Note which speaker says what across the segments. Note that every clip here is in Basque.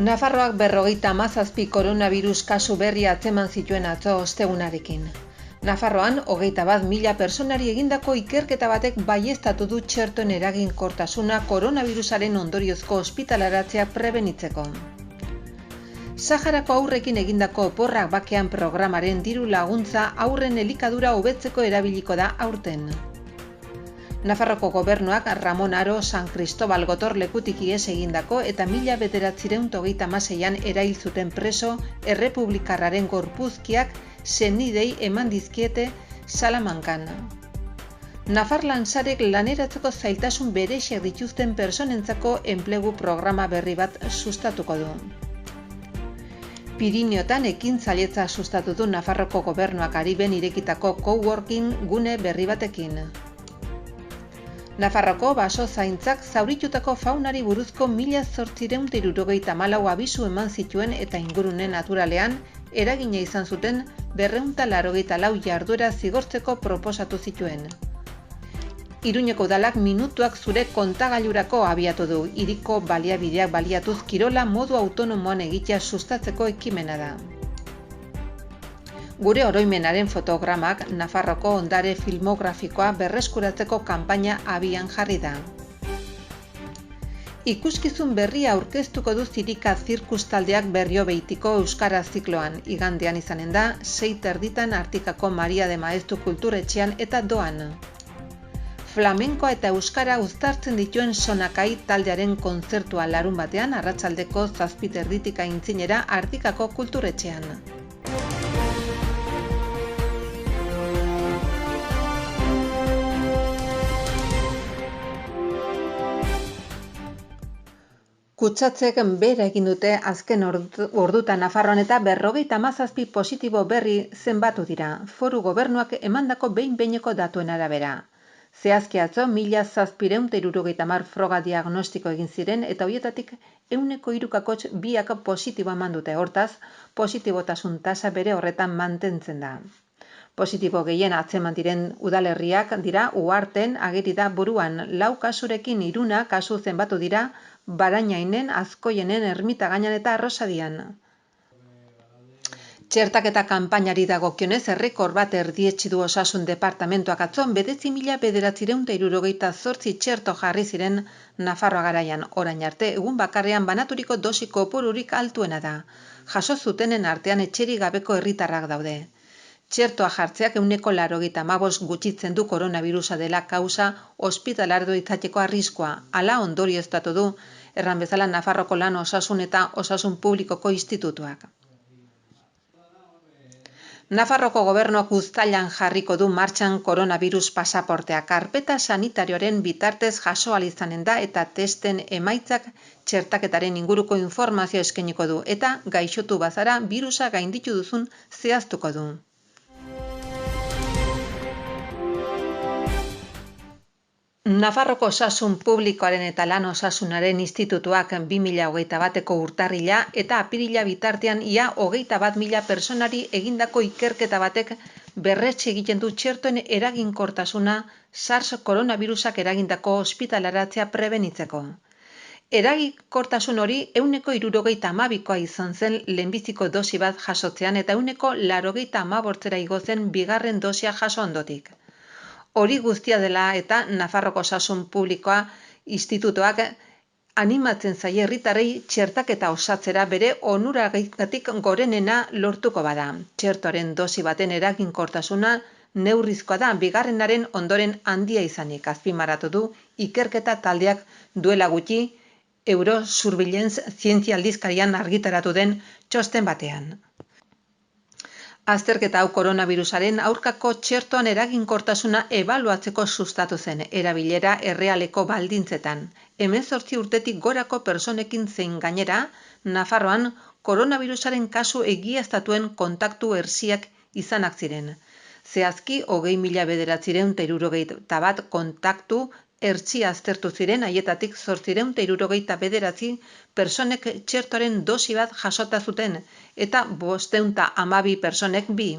Speaker 1: Nafarroak 57 koronavirus kasu berri atzeman zituen atzo ostegunarekin. Nafarroan 21.000 pertsonari egindako ikerketa batek baieztatu du txertoen eraginkortasuna koronavirusaren ondoriozko ospitalaratzea prebenitzeko. Saharako haurrekin egindako oporrak bakean programaren diru laguntza haurren elikadura hobetzeko erabiliko da aurten. Nafarroko gobernuak Ramon Aro San Cristobal Gotor lekutik ihes egindako eta 1936an erail zuten preso errepublikarraren gorpuzkiak senidei eman dizkiete Salamancan. Nafarlan sarek laneratzeko zailtasun berexek dituzten pertsonentzako enplegu programa berri bat sustatuko du. Pirineotan ekintzailetza sustatu du Nafarroko gobernuak Ariben irekitako coworking gune berri batekin. Nafarroko baso zaintzak zauritutako faunari buruzko 1874 abisu eman zituen eta ingurune naturalean eragina izan zuten 284 jarduera zigortzeko proposatu zituen. Iruñeko udalak minutuak zure kontagailurako abiatu du, hiriko baliabideak baliatuz kirola modu autonomoan egitea sustatzeko ekimena da. Gure oroimenaren fotogramak Nafarroko ondare filmografikoa berreskuratzeko kanpaina abian jarri da. Ikuskizun berria aurkeztuko du Zirika zirkus taldeak Berriobeitiko euskara zikloan, igandean izanen da 6:30 Artikako Maria de Maeztu kulturetxean eta doan. Flamenkoa eta euskara uztartzen dituen Sonakai taldearen kontzertua larunbatean arratsaldeko 7:30 aintzinera Artikako kulturetxean. Kutsatzek bera egin dute azken ordutan Nafarroan eta 57 positibo berri zenbatu dira, foru gobernuak emandako behin-behineko datuen arabera. Zehazki atzo 1770 froga diagnostiko egin ziren eta horietatik 3,2 positibo eman dute, hortaz, positibotasun tasa bere horretan mantentzen da. Positibo gehien atzeman diren udalerriak dira Uharten, Agerida, Buruan, 4 kasurekin 3 kasu zenbatu dira Barainainen, Azkoienen, Ermitagainan eta Arrosadian. Txertaketa kanpainari dagokionez errekor bat erdietsi du Osasun Departamentuak atzo 9.968 txerto jarri ziren Nafarroa garaian. Orain arte egun bakarrean banaturiko dosi kopururik altuena da. Jaso zutenen artean etxerik gabeko herritarrak daude. Txertoa jartzeak 85% gutxitzen du koronavirusa dela kausa ospitalardo izateko arriskua, hala ondorioztatu du, erran bezala Nafarroko Lan Osasun eta Osasun Publikoko institutuak. Nafarroko gobernuak uztailan jarriko du martxan koronavirus pasaportea. Karpeta sanitarioaren bitartez jaso ahal izanen da eta testen emaitzak txertaketaren inguruko informazio eskainiko du eta gaixotu bazara birusa gainditu duzun zehaztuko du. Nafarroko Osasun Publikoaren eta Lan Osasunaren institutuak 2021ko urtarrila eta apirila bitartean ia 21.000 pertsonari egindako ikerketa batek berretsi egiten du txertoen eraginkortasuna SARS koronavirusak eragindako ospitalaratzea prebenitzeko. Eraginkortasun hori 162koa izan zen lehenbiziko dosi bat jasotzean eta 185 igo zen bigarren dosia jaso ondotik. Hori guztia dela eta Nafarroko Osasun Publikoa institutuak animatzen zaie herritarrei txertaketa osatzera bere onuragatik gorenena lortuko bada. Txertoaren dosi baten eraginkortasuna neurrizkoa da bigarrenaren ondoren handia izanik, azpimarratu du ikerketa taldeak duela gutxi Eurosurveillance zientzia aldizkarian argitaratu den txosten batean. Azterketa hau koronavirusaren aurkako txertoan eraginkortasuna ebaluatzeko sustatu zen, erabilera errealeko baldintzetan. 18 urtetik gorako pertsonekin zein gainera, Nafarroan koronavirusaren kasu egiaztatuen kontaktu hertsiak izanak ziren. Zehazki 20.971 kontaktu hertsia aztertu ziren, haietatik 869 pertsonek txertoaren dosi bat jasota zuten eta 512 pertsonek 2.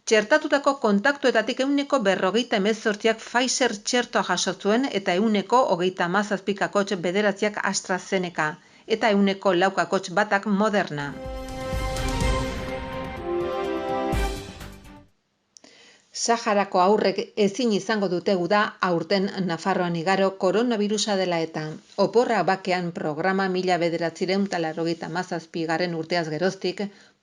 Speaker 1: Txertatutako kontaktuetatik 148ak Pfizer txertoa jaso zuen eta 137 AstraZeneca. eta 4,1% Moderna. Saharako haurrek ezin izango dute uda aurten Nafarroan igaro koronavirusa dela eta. Oporra bakean programa 1997 urteaz geroztik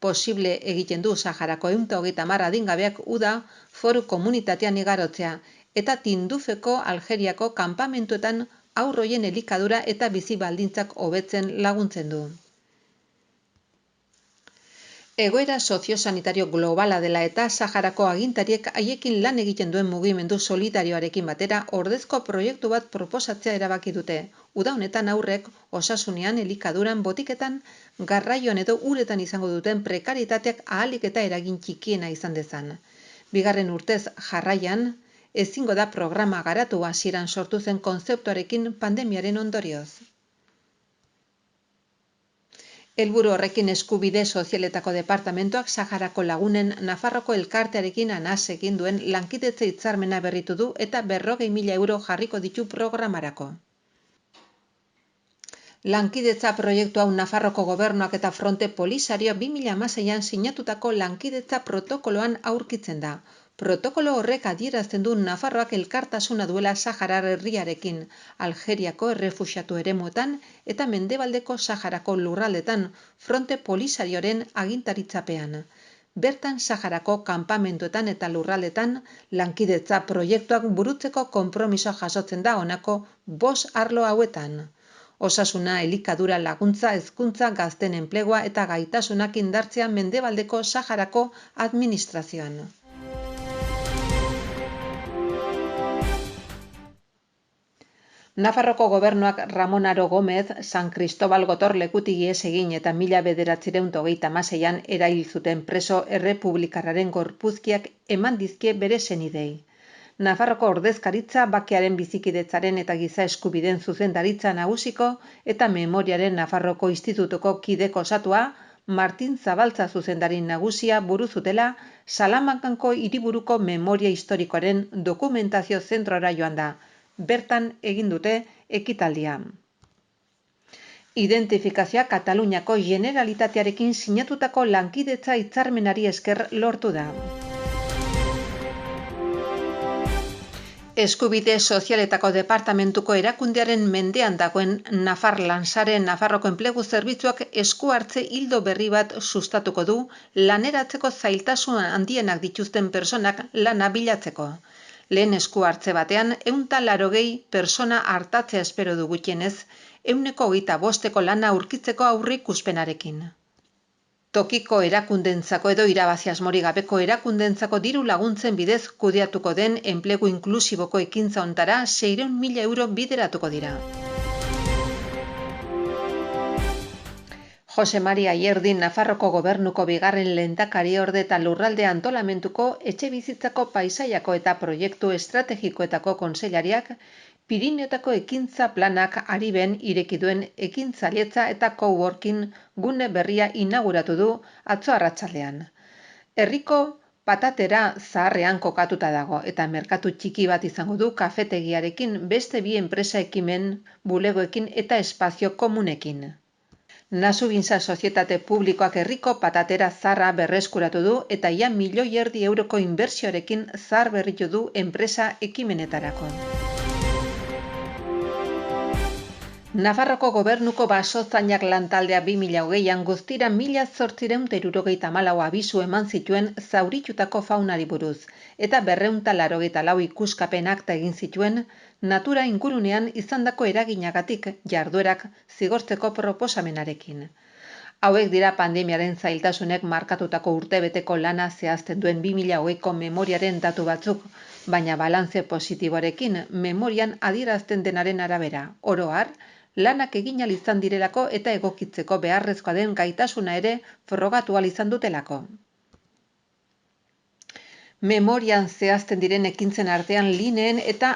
Speaker 1: posible egiten du Saharako 130 adingabeak uda foru komunitatean igarotzea eta Tindufeko Algeriako kanpamentuetan haurroien elikadura eta bizi baldintzak hobetzen laguntzen du. Egoera soziosanitario globala dela eta Saharako agintariek haiekin lan egiten duen mugimendu solidarioarekin batera ordezko proiektu bat proposatzea erabaki dute. Uda honetan haurrek osasunean, elikaduran, botiketan, garraioan edo uretan izango duten prekaritateak ahalik eta eragin txikiena izan dezan. Bigarren urtez jarraian, ezingo da programa garatu hasieran sortu zen kontzeptuarekin pandemiaren ondorioz. Helburu horrekin Eskubide Sozialetako Departamentuak Saharako lagunen Nafarroko elkartearekin anas egin duen lankidetza hitzarmena berritu du eta 40.000 euro jarriko ditu programarako. Lankidetza proiektu hau Nafarroko Gobernuak eta Fronte Polisario 2016an sinatutako lankidetza protokoloan aurkitzen da. Protokolo horrek adierazten du Nafarroak elkartasuna duela Saharar herriarekin, Algeriako errefuxiatu eremuetan eta mendebaldeko Saharako lurraldetan Fronte Polisarioren agintaritzapean. Bertan Saharako kanpamentuetan eta lurraldetan lankidetza proiektuak burutzeko konpromiso jasotzen da honako 5 arlo hauetan. Osasuna, elikadura, laguntza, hezkuntza, gazteen enplegua eta gaitasunak indartzea mendebaldeko Saharako administrazioan. Nafarroko Gobernuak Ramon Aro Gómez San Cristobal Gotor lekutik ihes egin eta 1936an erail zuten preso errepublikarraren gorpuzkiak eman dizkie bere senidei. Nafarroko ordezkaritza bakearen bizikidetzaren eta giza eskubideen zuzendaritza nagusiko eta memoriaren Nafarroko Institutuko kideko osatua Martin Zabaltza zuzendari nagusia buru zutela Salamankanko hiriburuko memoria historikoaren dokumentazio zentrora joan da. Bertan egin dute ekitaldia. Identifikazioa Kataluniako Generalitatearekin sinatutako lankidetza hitzarmenari esker lortu da. Eskubide Sozialetako Departamentuko erakundearen mendean dagoen Nafar Lansare Nafarroko enplegu zerbitzuak esku hartze ildo berri bat sustatuko du laneratzeko zailtasun handienak dituzten pertsonak lana bilatzeko. Lehen esku hartze batean 180 pertsona artatzea espero du gutxienez, 125 lana aurkitzeko aurreikuspenarekin. Tokiko erakundentzako edo irabazi asmorik gabeko erakundentzako diru laguntzen bidez kudeatuko den enplegu inklusiboko ekintza hontara 600.000 euro bideratuko dira. Jose Maria Ayerdi Nafarroko Gobernuko bigarren lehendakariorde eta lurralde antolamentuko etxebizitzako paisaiako eta proiektu estrategikoetako kontseilariak Pirineotako ekintza planak ariben ireki duen ekintzailetza eta coworking gune berria inauguratu du atzo arratsaldean. Herriko patatera zaharrean kokatuta dago eta merkatu txiki bat izango du kafetegiarekin beste bi enpresa ekimen bulegoekin eta espazio komunekin. Nasugintza Sozietate Publikoak herriko patatera zaharra berreskuratu du eta ia 1,5 milioi euroko inbertsioarekin zahar berritu du enpresa ekimenetarako. Nafarroko Gobernuko basozainak lantaldea 2020an guztira 1.874 abisu eman zituen zauritutako faunari buruz eta 284 ikuskapen akta egin zituen natura ingurunean izandako eraginagatik jarduerak zigortzeko proposamenarekin. Hauek dira pandemiaren zailtasunek markatutako urtebeteko lana zehazten duen 2020ko memoriaren datu batzuk, baina balantze positiboarekin memorian adierazten denaren arabera, oro har, lanak egin ahal izan direlako eta egokitzeko beharrezkoa den gaitasuna ere frogatu ahal izan dutelako. Memorian zehazten diren ekintzen artean lineen eta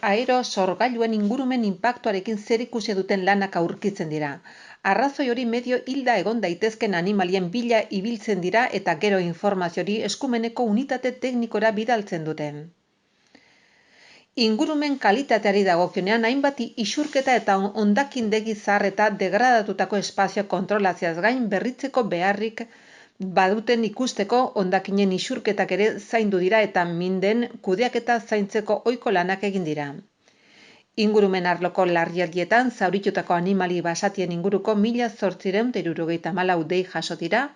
Speaker 1: aerosorgailuen ingurumen inpaktuarekin zerikusia duten lanak aurkitzen dira. Arrazoi hori medio hilda egon daitezken animalien bila ibiltzen dira eta gero informaziori eskumeneko unitate teknikora bidaltzen duten. Ingurumen kalitateari dagokionean hainbat isurketa eta hondakindegi zahar eta degradatutako espazio kontrolatzeaz gain berritzeko beharrik baduten ikusteko hondakinen isurketak ere zaindu dira eta minden kudeaketa zaintzeko ohiko lanak egin dira. Ingurumen arloko larrialdietan zauritutako animali basatien inguruko 1.874 dei jaso dira,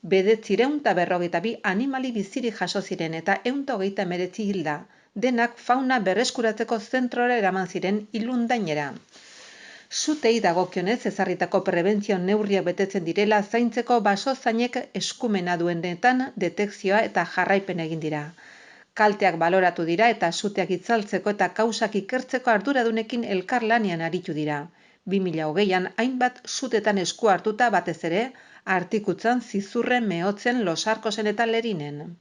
Speaker 1: 942 animali bizirik jaso ziren eta 129 hilda, denak fauna berreskuratzeko zentrora eraman ziren ilundainera. Sutei dagokionez ezarritako prebentzio neurriak betetzen direla zaintzeko basozainek eskumena duenetan detekzioa eta jarraipen egin dira. Kalteak baloratu dira eta suteak itzaltzeko eta kausak ikertzeko arduradunekin elkarlanean aritu dira. 2020an hainbat sutetan esku hartuta batez ere, Artikutzan, Zizurren, Mehotzen, Losarkosen eta Lerinen.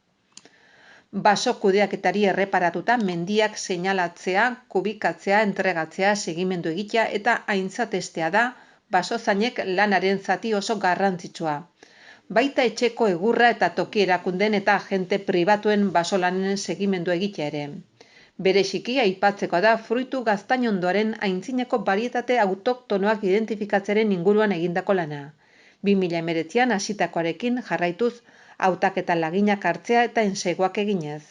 Speaker 1: Baso kudeaketari erreparatuta mendiak seinalatzea, kubikatzea, entregatzea, segimendu egitea eta aintzatestea da basozainek lanaren zati oso garrantzitsua. Baita etxeko egurra eta toki erakunden eta agente pribatuen basolanen segimendu egitea ere. Bereziki aipatzekoa da fruitu gaztainondoaren aintzineko barietate autoktonoak identifikatzearen inguruan egindako lana. 2019an hasitakoarekin jarraituz hautaketa laginak hartzea eta enseguak eginez.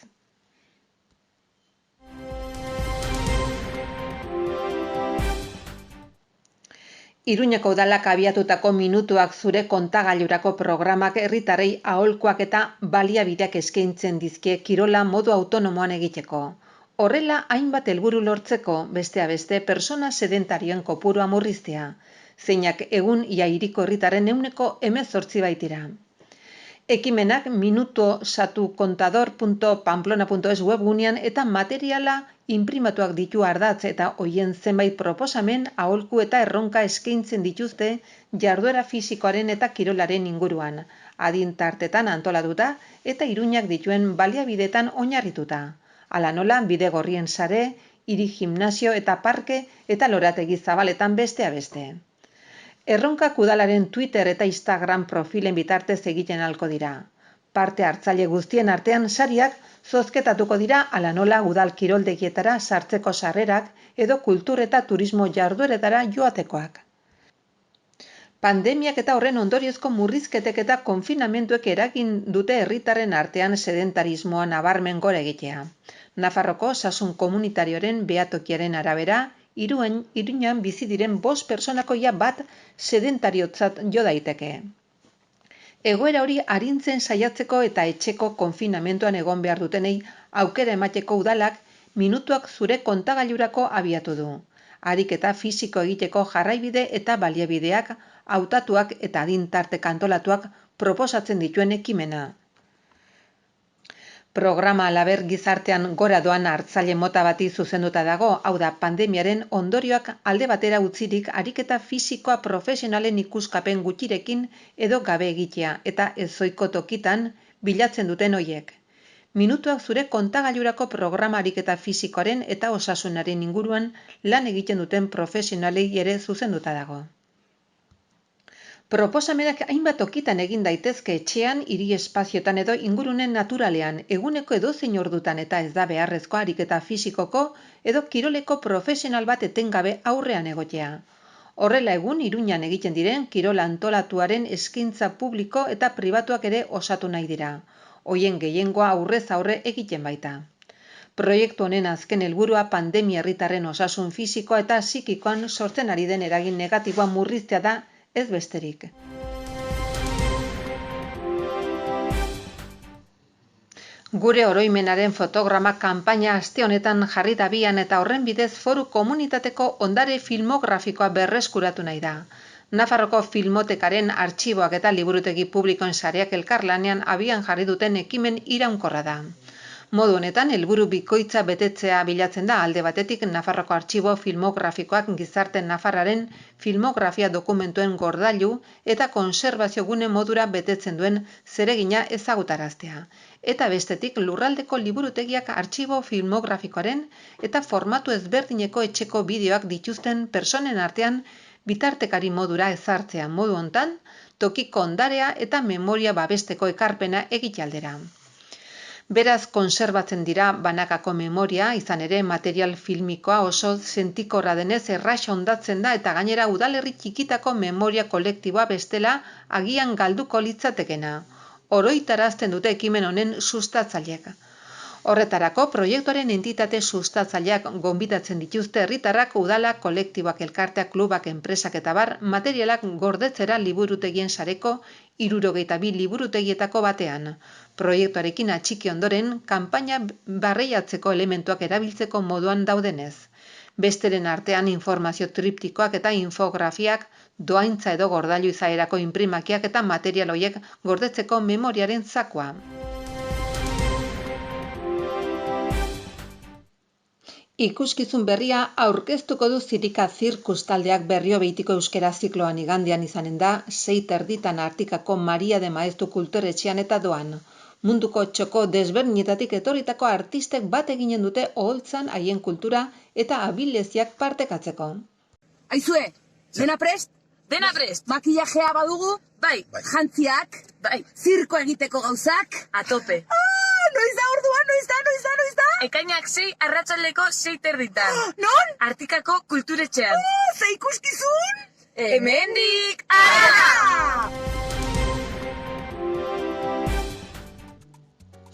Speaker 1: Iruñeko udalak abiatutako minutuak zure kontagailurako programak herritarrei aholkuak eta baliabideak eskaintzen dizkie kirola modu autonomoan egiteko. Horrela hainbat helburu lortzeko, besteak beste persona sedentarioen kopurua murriztea, zeinak egun ia hiriko herritarren 18% baitira. Ekimenak minutosatucontador.pamplona.es webgunean eta materiala inprimatuak ditu ardatz eta hoien zenbait proposamen, aholku eta erronka eskaintzen dituzte jarduera fisikoaren eta kirolaren inguruan, adin tartetan antolatuta eta Iruñak dituen baliabidetan oinarrituta. Hala nola, bidegorrien sare, hiri gimnasio eta parke eta lorategi zabaletan besteak beste. Erronkak udalaren Twitter eta Instagram profilen bitartez egiten ahalko dira. Parte hartzaile guztien artean sariak zozketatuko dira hala nola udal kiroldegietara sartzeko sarrerak edo kultur eta turismo jardueretara joatekoak. Pandemiak eta horren ondoriozko murrizketek eta konfinamenduek eragin dute herritarren artean sedentarismoa nabarmen gora egitea. Nafarroko osasun komunitarioaren behatokiaren arabera, Iruñan bizi diren 5 pertsonako ia bat sedentariotzat jo daiteke. Egoera hori arintzen saiatzeko eta etxeko konfinamentuan egon behar dutenei aukera emateko udalak minutuak zure kontagailurako abiatu du. Ariketa fisiko egiteko jarraibide eta baliabideak hautatuak eta adin tarteka antolatuak proposatzen dituen ekimena. Programa halaber gizartean gora doan hartzaile mota bati zuzenduta dago, hau da pandemiaren ondorioak alde batera utzirik ariketa fisikoa profesionalen ikuskapen gutxirekin edo gabe egitea eta ezohiko tokitan bilatzen duten hoiek. Minutuak zure kontagailurako programa ariketa fisikoaren eta osasunaren inguruan lan egiten duten profesionalei ere zuzenduta dago. Proposamenak hainbat tokitan egin daitezke etxean, hiri espazioetan edo ingurunen naturalean, eguneko edozein ordutan eta ez da beharrezko ariketa fisikoko edo kiroleko profesional bat etengabe aurrean egotea. Horrela egun Iruñan egiten diren kirola antolatuaren eskaintza publiko eta pribatuak ere osatu nahi dira. Hoien gehiengoa aurrez aurre egiten baita. Proiektu honen azken helburua pandemia herritarren osasun fisikoa eta psikikoan sortzen ari den eragin negatiboa murriztea da, ez besterik. Gure oroimenaren fotograma kanpaina aste honetan jarri dabian eta horren bidez foru komunitateko ondare filmografikoa berreskuratu nahi da. Nafarroko Filmotekaren artxiboak eta liburutegi publikoen sareak elkarlanean abian jarri duten ekimen iraunkorra da. Modu honetan, helburu bikoitza betetzea bilatzen da alde batetik Nafarroko artxibo filmografikoak gizarte nafarraren filmografia dokumentuen gordailu eta konserbazio gune modura betetzen duen zeregina ezagutaraztea. Eta bestetik lurraldeko liburutegiak artxibo filmografikoaren eta formatu ezberdineko etxeko bideoak dituzten pertsonen artean bitartekari modura ezartzea modu hontan, tokiko ondarea eta memoria babesteko ekarpena egite aldera. Beraz, konserbatzen dira banakako memoria, izan ere material filmikoa oso sentikorra denez erraxa hondatzen da eta gainera udalerri txikitako memoria kolektiboa bestela agian galduko litzatekena. Oroitarazten dute ekimen honen sustatzaileak. Horretarako, proiektuaren entitate sustatzaileak gonbidatzen dituzte herritarrak, udalak, kolektiboak, elkarteak, klubak, enpresak eta bar, materialak gordetzera liburutegien sareko 62 liburutegietako batean. Proiektuarekin atxiki ondoren, kanpaina barreiatzeko elementuak erabiltzeko moduan daudenez. Besteren artean informazio triptikoak eta infografiak, doaintza edo gordailu izaerako inprimakiak eta material horiek gordetzeko memoriaren zakoa. Ikuskizun berria aurkeztuko du Zirika Zirkus taldeak Berriobeitiko euskera zikloan igandean izanen da, 6:30 Artikako Maria de Maeztu kulturetxean eta doan. Munduko txoko desberdinetatik etorritako artistek bat eginen dute oholtzan haien kultura eta abileziak partekatzeko.
Speaker 2: Aizue, dena prest?
Speaker 3: Dena prest.
Speaker 2: Makillajea badugu?
Speaker 3: Bai.
Speaker 2: Jantziak?
Speaker 3: Bai.
Speaker 2: Zirko egiteko gauzak?
Speaker 3: A tope.
Speaker 2: Noiz da ordua, noiz da?
Speaker 3: Ekainak 6, arratsaldeko 6:30.
Speaker 2: Non?
Speaker 3: Artikako kulturetxean.
Speaker 2: Ze ikuskizun?
Speaker 3: Hemendik! Ara!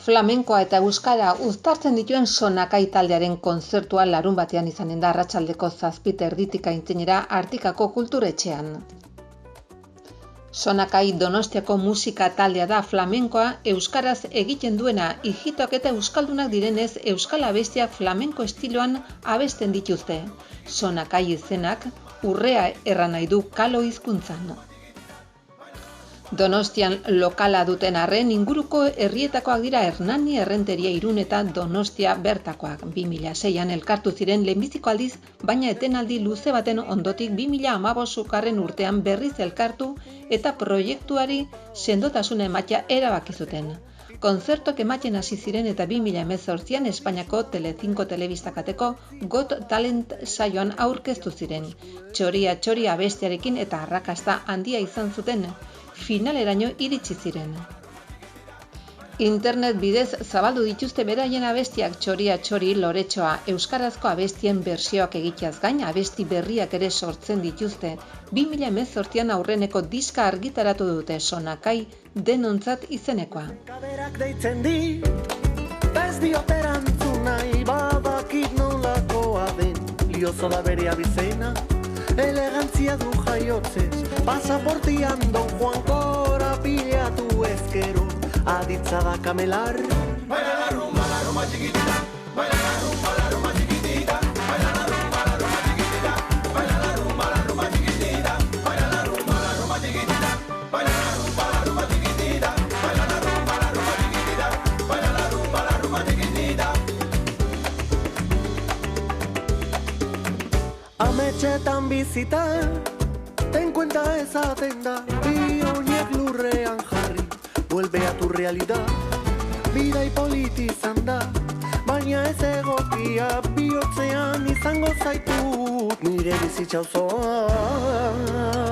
Speaker 1: Flamenkoa eta euskara uztartzen dituen Sonakai taldearen kontzertua larunbatean izanen da arratsaldeko 7:30 aintzinera Artikako kulturetxean. Sonakai Donostiako musika taldea da, flamenkoa euskaraz egiten duena, ijitoak eta euskaldunak direnez euskal abestiak flamenko estiloan abesten dituzte. Sonakai izenak urrea erran nahi du kalo hizkuntzan. Donostian lokala duten arren inguruko herrietakoak dira Hernani, Errenteria, Irun eta Donostia bertakoak. 2006an elkartu ziren lehenbiziko aldiz, baina etenaldi luze baten ondotik 2015 urtean berriz elkartu eta proiektuari sendotasuna ematea erabaki zuten. Kontzertuak ematen hasi ziren eta 2018an Espainiako Telecinco telebistakateko Got Talent saioan aurkeztu ziren. Txoria abestiarekin eta arrakasta handia izan zuten. Finaleraino iritsi ziren. Internet bidez zabaldu dituzte beraien abestiak Txoria loretxoa, euskarazko abestien bersioak egiteaz gain abesti berriak ere sortzen dituzte. 2018an aurreneko diska argitaratu dute Sonakai denontzat izenekoa.
Speaker 4: Kaberak deitzen di, ez diot erantzun nahi, badakit nolakoa den, liozo da bere abizena, elegantzia du jaiotzez, pasaportian Don Juan korapilatu ezkero, aditza da kamelar. Baila la rumba chiquitita, baila la rumba chiquitita, baila la rumba chiquitita, baila la rumba chiquitita, baila la rumba chiquitita, baila la rumba chiquitita, baila la rumba chiquitita, baila la rumba chiquitita. Ametxetan bizita, ten cuenta esa tenda, bi oinek lurrean jarri, vuelve a tu realidad, bida politizan da, baina ez egokia, bihotzean izango zaitut, nire bizitza osoa.